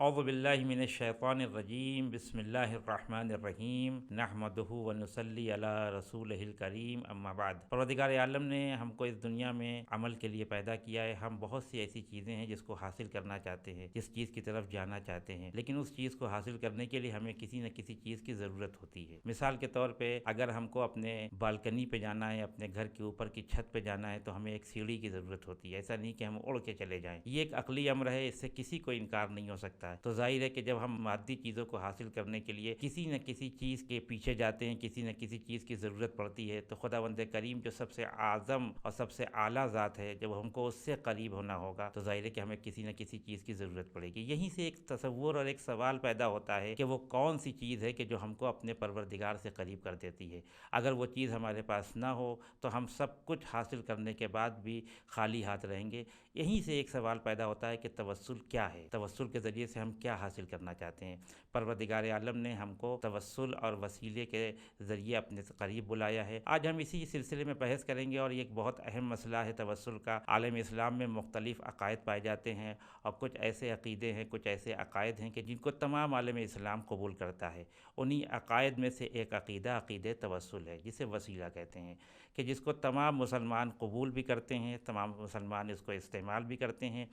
اعوذ باللہ من الشیطان الرجیم، بسم اللہ الرحمن الرحیم، نحمدہ ونصلی علی رسولہ الکریم، اما بعد۔ پروردگار عالم نے ہم کو اس دنیا میں عمل کے لیے پیدا کیا ہے۔ ہم بہت سی ایسی چیزیں ہیں جس کو حاصل کرنا چاہتے ہیں، جس چیز کی طرف جانا چاہتے ہیں، لیکن اس چیز کو حاصل کرنے کے لیے ہمیں کسی نہ کسی چیز کی ضرورت ہوتی ہے۔ مثال کے طور پہ اگر ہم کو اپنے بالکنی پہ جانا ہے، اپنے گھر کے اوپر کی چھت پہ جانا ہے، تو ہمیں ایک سیڑھی کی ضرورت ہوتی ہے۔ ایسا نہیں کہ ہم اڑ کے چلے جائیں، یہ ایک عقلی امر ہے، اس سے کسی کو انکار نہیں ہو سکتا ہے۔ تو ظاہر ہے کہ جب ہم مادی چیزوں کو حاصل کرنے کے لیے کسی نہ کسی چیز کے پیچھے جاتے ہیں، کسی نہ کسی چیز کی ضرورت پڑتی ہے، تو خداوند کریم جو سب سے اعظم اور سب سے اعلیٰ ذات ہے، جب ہم کو اس سے قریب ہونا ہوگا تو ظاہر ہے کہ ہمیں کسی نہ کسی چیز کی ضرورت پڑے گی۔ یہیں سے ایک تصور اور ایک سوال پیدا ہوتا ہے کہ وہ کون سی چیز ہے کہ جو ہم کو اپنے پروردگار سے قریب کر دیتی ہے۔ اگر وہ چیز ہمارے پاس نہ ہو تو ہم سب کچھ حاصل کرنے کے بعد بھی خالی ہاتھ رہیں گے۔ یہیں سے ایک سوال پیدا ہوتا ہے کہ توسل کیا ہے، توسل کے ذریعے سے ہم کیا حاصل کرنا چاہتے ہیں۔ پروردگار عالم نے ہم کو توسل اور وسیلے کے ذریعے اپنے قریب بلایا ہے۔ آج ہم اسی سلسلے میں بحث کریں گے، اور یہ ایک بہت اہم مسئلہ ہے توسل کا۔ عالم اسلام میں مختلف عقائد پائے جاتے ہیں، اور کچھ ایسے عقیدے ہیں، کچھ ایسے عقائد ہیں کہ جن کو تمام عالم اسلام قبول کرتا ہے۔ انہی عقائد میں سے ایک عقیدہ توسل ہے، جسے وسیلہ کہتے ہیں، کہ جس کو تمام مسلمان قبول بھی کرتے ہیں، تمام مسلمان اس کو استعمال بھی کرتے ہیں۔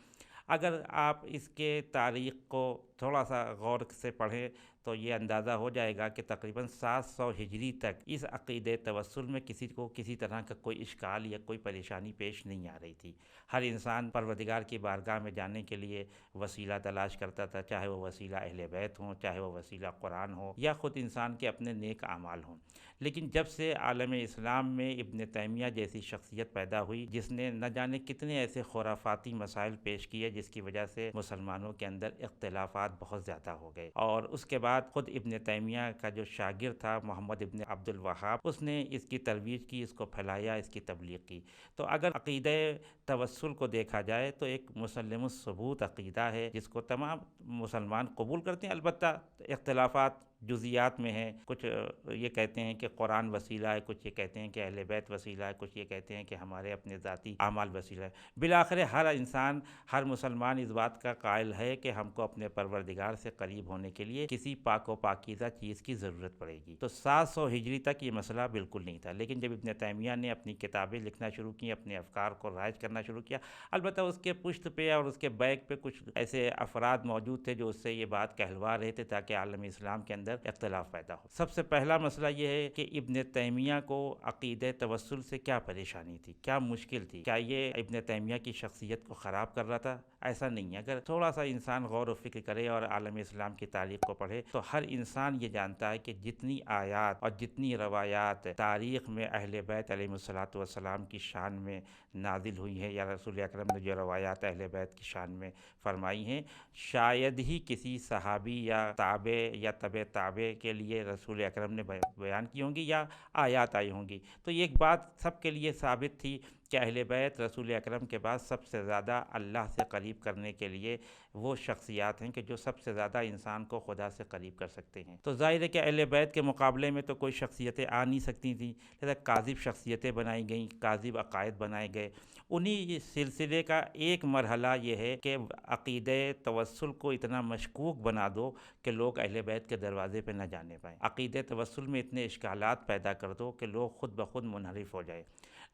اگر آپ اس کے تاریخ کو تھوڑا سا غور سے پڑھیں تو یہ اندازہ ہو جائے گا کہ تقریباً 700 ہجری تک اس عقیدے توسل میں کسی کو کسی طرح کا کوئی اشکال یا کوئی پریشانی پیش نہیں آ رہی تھی۔ ہر انسان پروردگار کی بارگاہ میں جانے کے لیے وسیلہ تلاش کرتا تھا، چاہے وہ وسیلہ اہل بیت ہوں، چاہے وہ وسیلہ قرآن ہو، یا خود انسان کے اپنے نیک اعمال ہوں۔ لیکن جب سے عالم اسلام میں ابن تیمیہ جیسی شخصیت پیدا ہوئی، جس نے نہ جانے کتنے ایسے خرافاتی مسائل پیش کیے جس کی وجہ سے مسلمانوں کے اندر اختلافات بہت زیادہ ہو گئے، اور اس کے بعد خود ابن تیمیہ کا جو شاگرد تھا محمد ابن عبد الوہاب، اس نے اس کی ترویج کی، اس کو پھیلایا، اس کی تبلیغ کی۔ تو اگر عقیدہ توسل کو دیکھا جائے تو ایک مسلم الثبوت عقیدہ ہے جس کو تمام مسلمان قبول کرتے ہیں، البتہ اختلافات جزیات میں ہیں۔ کچھ یہ کہتے ہیں کہ قرآن وسیلہ ہے، کچھ یہ کہتے ہیں کہ اہل بیت وسیلہ ہے، کچھ یہ کہتے ہیں کہ ہمارے اپنے ذاتی اعمال وسیلہ ہے۔ بالآخر ہر انسان، ہر مسلمان اس بات کا قائل ہے کہ ہم کو اپنے پروردگار سے قریب ہونے کے لیے کسی پاک و پاکیزہ چیز کی ضرورت پڑے گی۔ تو 700 ہجری تک یہ مسئلہ بالکل نہیں تھا، لیکن جب ابن تیمیہ نے اپنی کتابیں لکھنا شروع کی، اپنے افکار کو رائج کرنا شروع کیا، البتہ اس کے پشت پہ اور اس کے بیک پہ کچھ ایسے افراد موجود تھے جو اس سے یہ بات کہلوا رہے تھے تاکہ عالم اسلام کے اندر اختلاف پیدا ہو۔ سب سے پہلا مسئلہ یہ ہے کہ ابن تیمیہ کو عقیدہ توسل سے کیا پریشانی تھی، کیا مشکل تھی؟ کیا یہ ابن تیمیہ کی شخصیت کو خراب کر رہا تھا؟ ایسا نہیں ہے۔ اگر تھوڑا سا انسان غور و فکر کرے اور عالم اسلام کی تاریخ کو پڑھے تو ہر انسان یہ جانتا ہے کہ جتنی آیات اور جتنی روایات تاریخ میں اہل بیت علیہ الصلوۃ والسلام کی شان میں نازل ہوئی ہیں، یا رسول اکرم نے جو روایات اہل بیت کی شان میں فرمائی ہیں، شاید ہی کسی صحابی یا تابع یا تبع تابع کے لیے رسول اکرم نے بیان کی ہوں گی یا آیات آئی ہوں گی۔ تو یہ ایک بات سب کے لیے ثابت تھی کہ اہل بیت رسول اکرم کے بعد سب سے زیادہ اللہ سے قریب کرنے کے لیے وہ شخصیات ہیں کہ جو سب سے زیادہ انسان کو خدا سے قریب کر سکتے ہیں۔ تو ظاہر ہے کہ اہل بیت کے مقابلے میں تو کوئی شخصیتیں آ نہیں سکتی تھیں، لہذا کاذب شخصیتیں بنائی گئیں، کاذب عقائد بنائے گئے۔ انہی سلسلے کا ایک مرحلہ یہ ہے کہ عقیدہ توسل کو اتنا مشکوک بنا دو کہ لوگ اہل بیت کے دروازے پہ نہ جانے پائیں، عقیدہ توسل میں اتنے اشکالات پیدا کر دو کہ لوگ خود بخود منحرف ہو جائے۔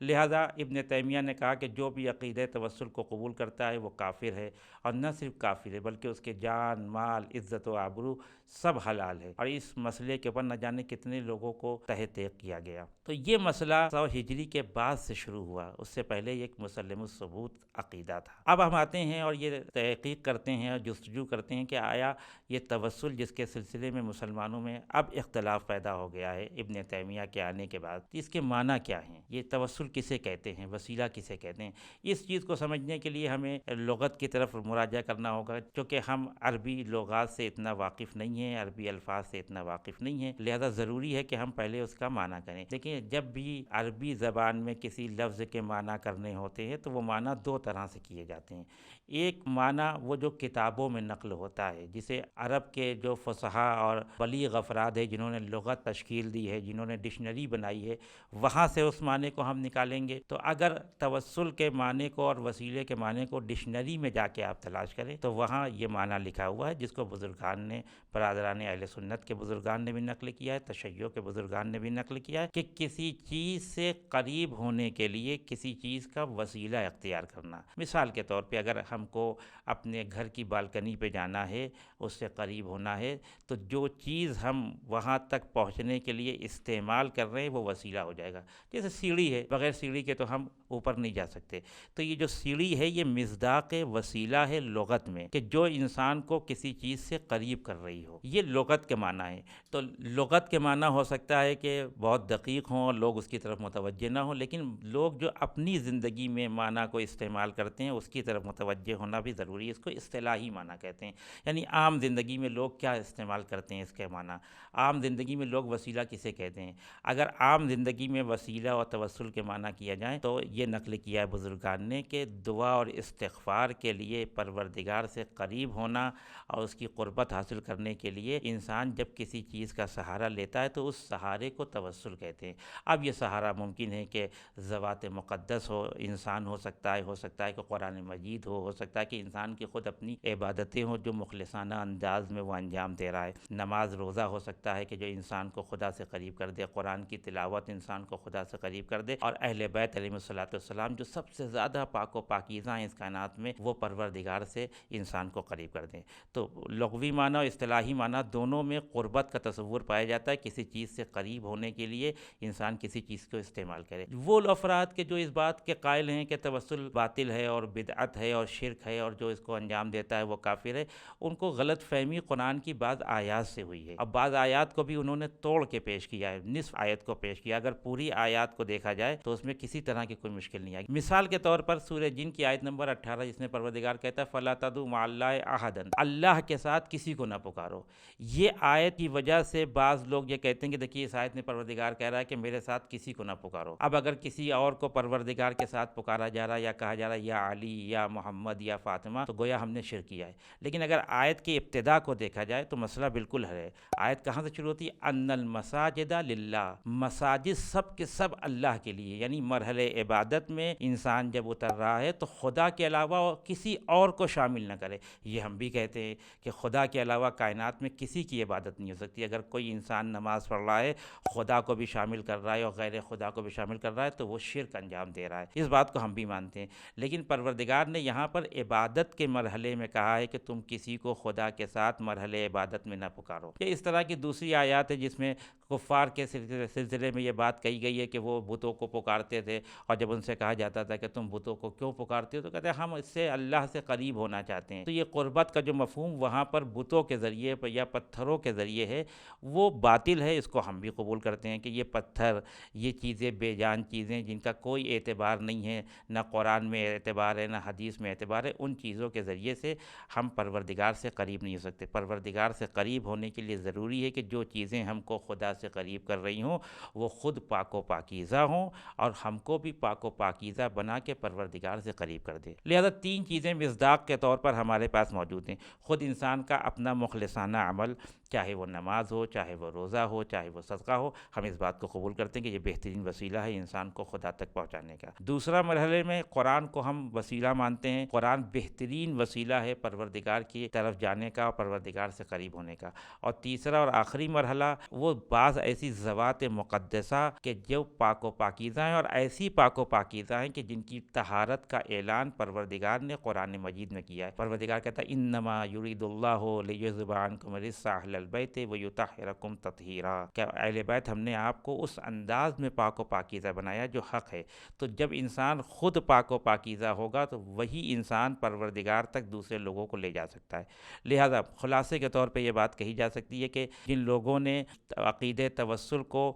لہذا ابن تیمیہ نے کہا کہ جو بھی عقیدہ توسل کو قبول کرتا ہے وہ کافر ہے، اور نہ صرف کافر ہے بلکہ اس کے جان، مال، عزت و آبرو سب حلال ہے، اور اس مسئلے کے اوپر نہ جانے کتنے لوگوں کو تہ تیغ کیا گیا۔ تو یہ مسئلہ 100 ہجری کے بعد سے شروع ہوا، اس سے پہلے یہ ایک مسلم الثبوت عقیدہ تھا۔ اب ہم آتے ہیں اور یہ تحقیق کرتے ہیں اور جستجو کرتے ہیں کہ آیا یہ توسل جس کے سلسلے میں مسلمانوں میں اب اختلاف پیدا ہو گیا ہے ابن تیمیہ کے آنے کے بعد، اس کے معنی کیا ہیں، یہ توسل کسے کہتے ہیں، وسیلہ کسے کہتے ہیں؟ اس چیز کو سمجھنے کے لیے ہمیں لغت کی طرف مراجعہ کرنا ہوگا، چونکہ ہم عربی لغات سے اتنا واقف نہیں نہیں ہیں، عربی الفاظ سے اتنا واقف نہیں ہیں، لہذا ضروری ہے کہ ہم پہلے اس کا معنی کریں۔ دیکھیں، جب بھی عربی زبان میں کسی لفظ کے معنی کرنے ہوتے ہیں تو وہ معنی دو طرح سے کیے جاتے ہیں۔ ایک معنی وہ جو کتابوں میں نقل ہوتا ہے، جسے عرب کے جو فصحاء اور بلیغ افراد ہیں جنہوں نے لغت تشکیل دی ہے، جنہوں نے ڈکشنری بنائی ہے، وہاں سے اس معنی کو ہم نکالیں گے۔ تو اگر توسل کے معنی کو اور وسیلے کے معنی کو ڈکشنری میں جا کے آپ تلاش کریں تو وہاں یہ معنی لکھا ہوا ہے، جس کو بزرگان نے، برادران اہل سنت کے بزرگان نے بھی نقل کیا ہے، تشیع کے بزرگان نے بھی نقل کیا ہے، کہ کسی چیز سے قریب ہونے کے لیے کسی چیز کا وسیلہ اختیار کرنا۔ مثال کے طور پہ اگر ہم کو اپنے گھر کی بالکنی پہ جانا ہے، اس سے قریب ہونا ہے، تو جو چیز ہم وہاں تک پہنچنے کے لیے استعمال کر رہے ہیں وہ وسیلہ ہو جائے گا۔ جیسے سیڑھی ہے، بغیر سیڑھی کے تو ہم اوپر نہیں جا سکتے، تو یہ جو سیڑھی ہے یہ مصداق وسیلہ ہے لغت میں، کہ جو انسان کو کسی چیز سے قریب کر رہی ہو، یہ لغت کے معنی ہے۔ تو لغت کے معنی ہو سکتا ہے کہ بہت دقیق ہوں اور لوگ اس کی طرف متوجہ نہ ہوں، لیکن لوگ جو اپنی زندگی میں معنی کو استعمال کرتے ہیں اس کی طرف متوجہ ہونا بھی ضروری ہے۔ اس کو اصطلاحی معنی کہتے ہیں، یعنی عام زندگی میں لوگ کیا استعمال کرتے ہیں اس کے معنی۔ عام زندگی میں لوگ وسیلہ کسے کہتے ہیں؟ اگر عام زندگی میں وسیلہ اور توسل کے معنی کیا جائیں تو یہ نقل کیا ہے بزرگان نے کہ دعا اور استغفار کے لیے پروردگار سے قریب ہونا اور اس کی قربت حاصل کرنے کے لیے انسان جب کسی چیز کا سہارا لیتا ہے تو اس سہارے کو توسل کہتے ہیں۔ اب یہ سہارا ممکن ہے کہ ذوات مقدس ہو، انسان ہو سکتا ہے کہ قرآن مجید ہو سکتا ہے کہ انسان کی خود اپنی عبادتیں ہوں جو مخلصانہ انداز میں وہ انجام دے رہا ہے، نماز روزہ ہو سکتا ہے کہ جو انسان کو خدا سے قریب کر دے، قرآن کی تلاوت انسان کو خدا سے قریب کر دے، اور اہل بیت علیہ الصلوۃ والسلام جو سب سے زیادہ پاک و پاکیزہ ہیں اس کائنات میں، وہ پروردگار سے انسان کو قریب کر دیں۔ تو لغوی معنی اور اصطلاحی معنی دونوں میں قربت کا تصور پایا جاتا ہے، کسی چیز سے قریب ہونے کے لیے انسان کسی چیز کو استعمال کرے۔ وہ افراد کے جو اس بات کے قائل ہیں کہ توسل باطل ہے اور بدعت ہے اور شرک ہے اور جو اس کو انجام دیتا ہے وہ کافر ہے، ان کو غلط فہمی قرآن کی بعض آیات سے ہوئی ہے۔ اب بعض آیات کو بھی انہوں نے توڑ کے پیش کیا ہے، نصف آیت کو پیش کیا۔ اگر پوری آیات کو دیکھا جائے تو اس میں کسی طرح کی کوئی مشکل نہیں آئی۔ مثال کے طور پر سورہ جن کی آیت نمبر 18 جس میں پروردگار کہتا ہے فَلَا تَدْعُوا مَعَ اللَّهِ أَحَدًا، اللہ کے ساتھ کسی کو نہ پکارو۔ یہ آیت کی وجہ سے بعض لوگ یہ کہتے ہیں کہ دیکھیے اس آیت میں پروردگار کہہ رہا ہے کہ میرے ساتھ کسی کو نہ پکارو۔ اب اگر کسی اور کو پروردگار کے ساتھ پکارا جا رہا ہے یا کہا جا رہا ہے یا علی یا محمد یا فاطمہ تو گویا ہم نے شرک کیا ہے۔ لیکن اگر آیت کی ابتدا کو دیکھا جائے تو مسئلہ بالکل ہے۔ آیت کہاں سے شروع ہوتی ہے؟ ان المساجد للہ، مساجد سب کے سب اللہ کے لیے، یعنی مرحلے عبادت میں انسان جب اتر رہا ہے تو خدا کے علاوہ کسی اور کو شامل نہ کرے۔ یہ ہم بھی کہتے ہیں کہ خدا کے علاوہ کائنات میں کسی کی عبادت نہیں ہو سکتی۔ اگر کوئی انسان نماز پڑھ رہا ہے، خدا کو بھی شامل کر رہا ہے اور غیر خدا کو بھی شامل کر رہا ہے تو وہ شرک انجام دے رہا ہے۔ اس بات کو ہم بھی مانتے ہیں، لیکن پروردگار نے یہاں پر عبادت کے مرحلے میں کہا ہے کہ تم کسی کو خدا کے ساتھ مرحلے عبادت میں نہ پکارو۔ یہ اس طرح کی دوسری آیات ہے جس میں کفار کے سلسلے میں یہ بات کہی گئی ہے کہ وہ بتوں کو پکارتے تھے، اور جب ان سے کہا جاتا تھا کہ تم بتوں کو کیوں پکارتے ہو تو کہتے ہیں ہم اس سے اللہ سے قریب ہونا چاہتے ہیں۔ تو یہ قربت کا جو مفہوم وہاں پر بتوں کے ذریعے یا پتھروں کے ذریعے ہے وہ باطل ہے، اس کو ہم بھی قبول کرتے ہیں کہ یہ پتھر، یہ چیزیں بے جان چیزیں جن کا کوئی اعتبار نہیں ہے، نہ قرآن میں اعتبار ہے نہ حدیث میں اعتبار ہے، ان چیزوں کے ذریعے سے ہم پروردگار سے قریب نہیں ہو سکتے۔ پروردگار سے قریب ہونے کے لیے ضروری ہے کہ جو چیزیں ہم کو خدا سے قریب کر رہی ہوں وہ خود پاک و پاکیزہ ہوں اور ہم کو بھی پاک و پاکیزہ بنا کے پروردگار سے قریب کر دے۔ لہذا تین چیزیں مصداق کے طور پر ہمارے پاس موجود ہیں۔ خود انسان کا اپنا مخلصانہ عمل، چاہے وہ نماز ہو، چاہے وہ روزہ ہو، چاہے وہ صدقہ ہو، ہم اس بات کو قبول کرتے ہیں کہ یہ بہترین وسیلہ ہے انسان کو خدا تک پہنچانے کا۔ دوسرا مرحلے میں قرآن کو ہم وسیلہ مانتے ہیں، قرآن بہترین وسیلہ ہے پروردگار کی طرف جانے کا اور پروردگار سے قریب ہونے کا۔ اور تیسرا اور آخری مرحلہ وہ بعض ایسی ذوات مقدسہ کہ جو پاک و پاکیزہ ہیں، اور ایسی پاک و پاکیزہ ہیں کہ جن کی طہارت کا اعلان پروردگار نے قرآن مجید میں کیا ہے۔ پروردگار کہتا ہے انما یرید اللہ لیذھب عنکم الرجس اہل البیت ویطہرکم تطہیرا، کہ اہل بیت ہم نے آپ کو اس انداز میں پاک و پاکیزہ بنایا جو حق ہے۔ تو جب انسان خود پاک و پاکیزہ ہوگا تو وہی انسان پروردگار تک دوسرے لوگوں کو لے جا سکتا ہے۔ لہذا خلاصے کے طور پہ یہ بات کہی جا سکتی ہے کہ جن لوگوں نے عقیدہ توسل کو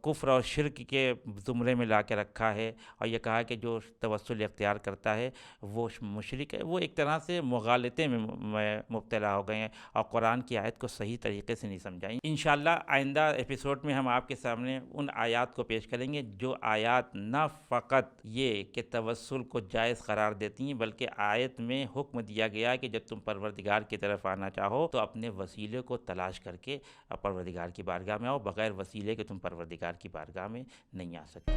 کفر اور شرک کے زمرے میں لا کے رکھا ہے، اور یہ کہا کہ جو توسل اختیار کرتا ہے وہ مشرک ہے، وہ ایک طرح سے مغالطے میں مبتلا ہو گئے ہیں اور قرآن کی آیت کو صحیح طریقے سے نہیں سمجھائیں۔ انشاءاللہ آئندہ ایپیسوڈ میں ہم آپ کے سامنے ان آیات کو پیش کریں گے جو آیات نہ فقط یہ کہ توسل کو جائز قرار دیتی ہیں، بلکہ آیت میں حکم دیا گیا کہ جب تم پروردگار کی طرف آنا چاہو تو اپنے وسیلے کو تلاش کر کے پروردگار کی بارگاہ میں آؤ، بغیر وسیلے کے تم پروردگار کی بارگاہ میں نہیں آ سکتے۔